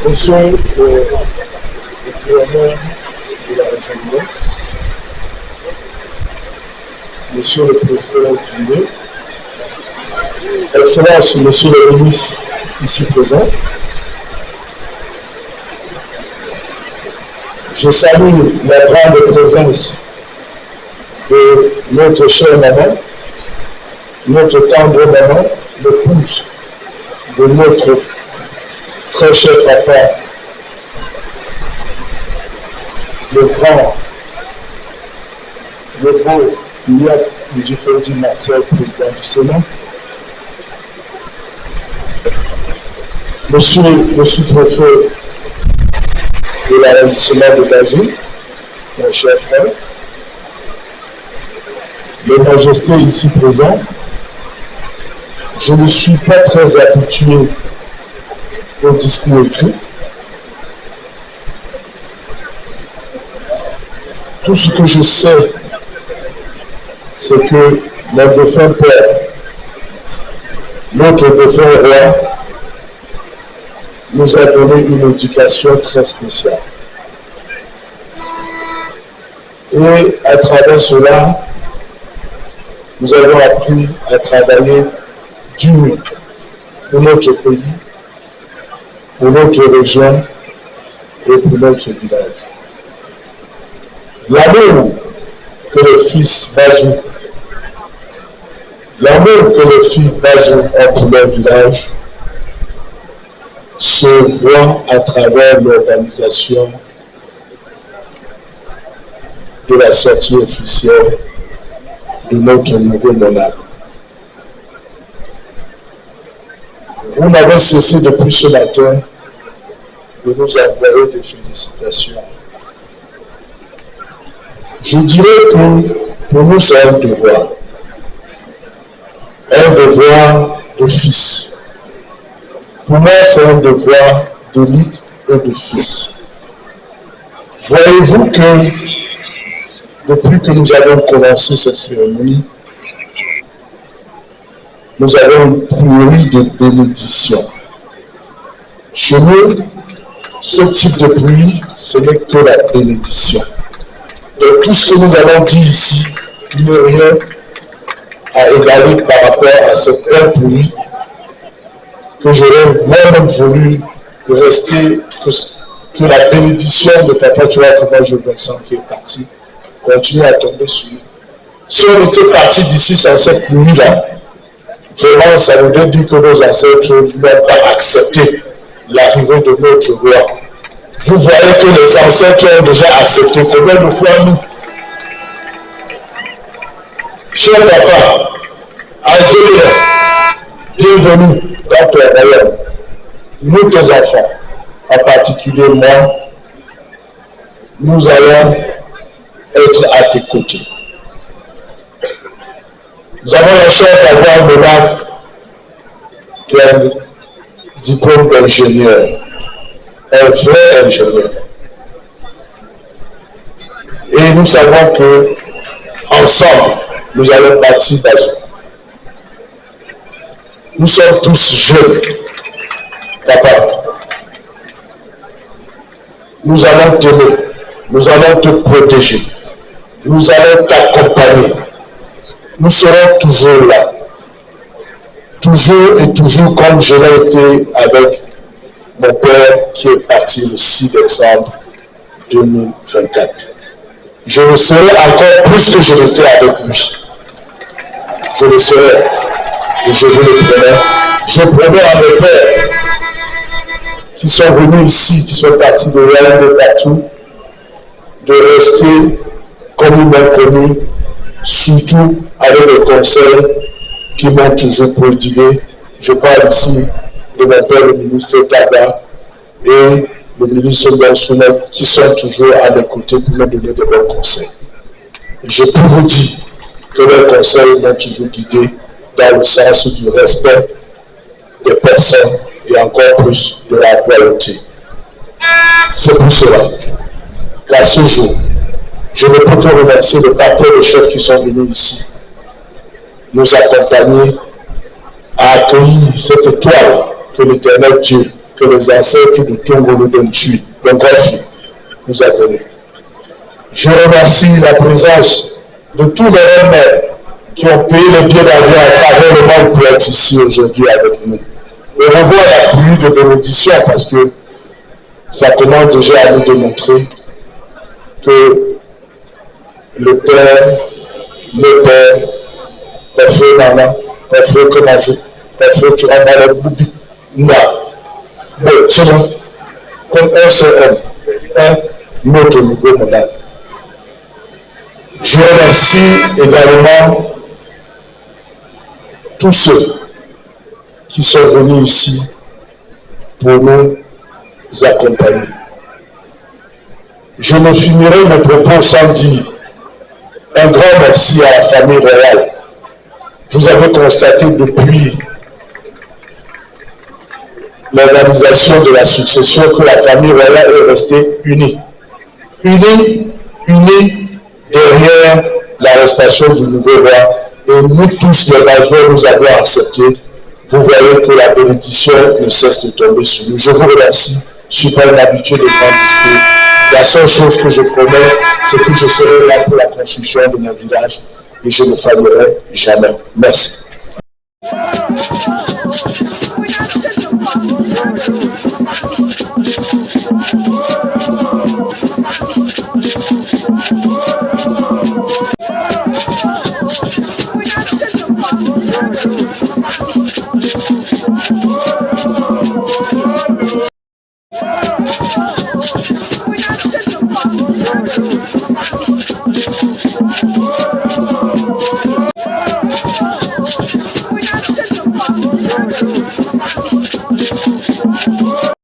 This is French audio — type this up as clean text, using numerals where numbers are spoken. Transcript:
Monsieur le gouverneur de la région de l'Ouest, Monsieur le préfet Dulé, Excellence, Monsieur le ministre ici présent, je salue la grande présence de notre chère maman, notre tendre maman, l'épouse de notre très cher papa, le grand, le beau, M. Freddy Marcel, président du Sénat, Monsieur le sous-préfet de l'arrondissement de Gazou, mon cher frère, les majestés ici présents, je ne suis pas très habitué au discours écrit. Tout ce que je sais, c'est que notre défunt père, notre défunt roi, nous a donné une éducation très spéciale. Et à travers cela, nous avons appris à travailler dur pour notre pays, pour notre région et pour notre village. L'amour que le fils Bazou, l'amour que les filles Bazou ont pour leur village se voit à travers l'organisation de la sortie officielle de notre nouveau monarque. Vous n'avez cessé depuis ce matin de nous envoyer des félicitations. Je dirais que pour nous c'est un devoir de fils. Pour moi c'est un devoir d'élite et de fils. Voyez-vous que depuis que nous avons commencé cette cérémonie, nous avons une pluie de bénédictions. Chez nous, ce type de pluie, ce n'est que la bénédiction. Donc tout ce que nous avons dit ici, il n'y a rien à égaler par rapport à cette belle pluie que j'aurais moi-même voulu rester, que la bénédiction de Papa, tu vois comment je me sens qui est parti, continue à tomber sur nous. Si on était parti d'ici sans cette pluie-là, vraiment, ça voudrait dire que nos ancêtres n'ont pas accepté l'arrivée de notre roi. Vous voyez que les ancêtres ont déjà accepté. Combien de fois nous? Cher papa, Algérie, bienvenue dans ton royaume. Nous, tes enfants, en particulier moi, nous allons être à tes côtés. Nous avons la chance d'avoir un monarque qui a un diplôme d'ingénieur, un vrai ingénieur. Et nous savons que ensemble, nous allons bâtir Bazou. Nous sommes tous jeunes, papa. Nous allons t'aimer, nous allons te protéger, nous allons t'accompagner. Nous serons toujours là. Toujours et toujours comme je l'ai été avec mon père qui est parti le 6 décembre 2024. Je le serai encore plus que je l'étais avec lui. Je le serai. Et je vous le promets. Je promets à mes pères qui sont venus ici, qui sont partis de rien de partout, de rester comme ils m'ont connu, surtout avec les conseils qui m'ont toujours prodigué. Je parle ici de mon père, le ministre Taba, et le ministre Bonsouna, qui sont toujours à mes côtés pour me donner de bons conseils. Je peux vous dire que leurs conseils m'ont toujours guidé dans le sens du respect des personnes et encore plus de la royauté. C'est pour cela qu'à ce jour, je ne peux que remercier les partenaires et chefs qui sont venus ici nous accompagner à accueillir cette étoile que l'Éternel Dieu, que les ancêtres de Tongolo Dentui, le Golfi, nous a donné. Je remercie la présence de tous les reines qui ont payé le billet d'avion à travers le monde pour être ici aujourd'hui avec nous. Et on voit la pluie de bénédiction parce que ça commence déjà à nous démontrer que le Père, ta frère Maman, ta frère Komajou, ta frère Turanda, Boubi, Nga, bon, comme un seul homme, un autre nouveau monarque. Je remercie également tous ceux qui sont venus ici pour nous accompagner. Je ne finirai mes propos sans dire un grand merci à la famille royale. Vous avez constaté depuis l'organisation de la succession que la famille royale est restée unie. Unie derrière l'arrestation du nouveau roi. Et nous tous, les Bazois, nous avons accepté. Vous voyez que la bénédiction ne cesse de tomber sur nous. Je vous remercie. Je ne suis pas une habituée de grand discours. La seule chose que je promets, c'est que je serai là pour la construction de mon village et je ne faillirai jamais. Merci.